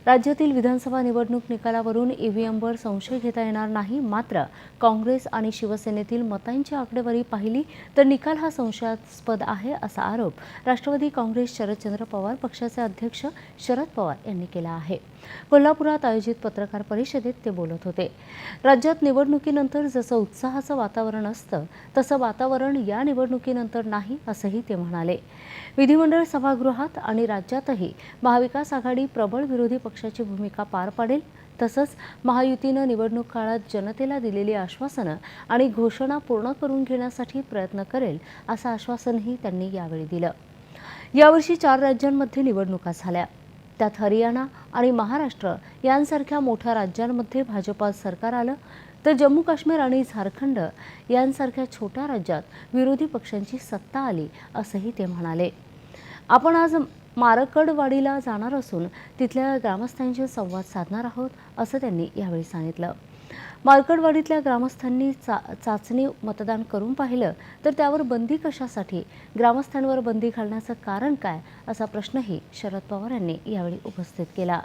राज्यातील विधानसभा निवडणूक निकालावरून ईव्हीएमवर संशय घेता येणार नाही. मात्र काँग्रेस आणि शिवसेनेतील मतांची आकडेवारी पाहिली तर निकाल हा संशयास्पद आहे असा आरोप राष्ट्रवादी काँग्रेस शरदचंद्र पवार पक्षाचे अध्यक्ष शरद पवार यांनी केला आहे. कोल्हापुरात आयोजित पत्रकार परिषदेत ते बोलत होते. राज्यात निवडणुकीनंतर जसं उत्साहाचं वातावरण असतं तसं वातावरण या निवडणुकीनंतर नाही असंही ते म्हणाले. विधिमंडळ सभागृहात आणि राज्यातही महाविकास आघाडी प्रबळ विरोधी पक्षाची भूमिका पार पाडेल. तसंच महायुतीनं निवडणूक काळात जनतेला दिलेली आश्वासनं आणि घोषणा पूर्ण करून घेण्यासाठी प्रयत्न करेल असं आश्वासनही त्यांनी यावेळी दिलं. यावर्षी 4 राज्यांमध्ये निवडणुका झाल्या. त्यात हरियाणा आणि महाराष्ट्र यांसारख्या मोठ्या राज्यांमध्ये भाजपा सरकार आलं तर जम्मू काश्मीर आणि झारखंड यांसारख्या छोट्या राज्यात विरोधी पक्षांची सत्ता आली असंही ते म्हणाले. आपण आज मारकडवाडीला जाणार असून तिथल्या ग्रामस्थांशी संवाद साधणार आहोत असं त्यांनी यावेळी सांगितलं. मारकडवाडीतल्या ग्रामस्थांनी चाचणी मतदान करून पाहिलं तर त्यावर बंदी कशासाठी, ग्रामस्थांवर बंदी घालण्याचं कारण काय असा प्रश्नही शरद पवार यांनी यावेळी उपस्थित केला.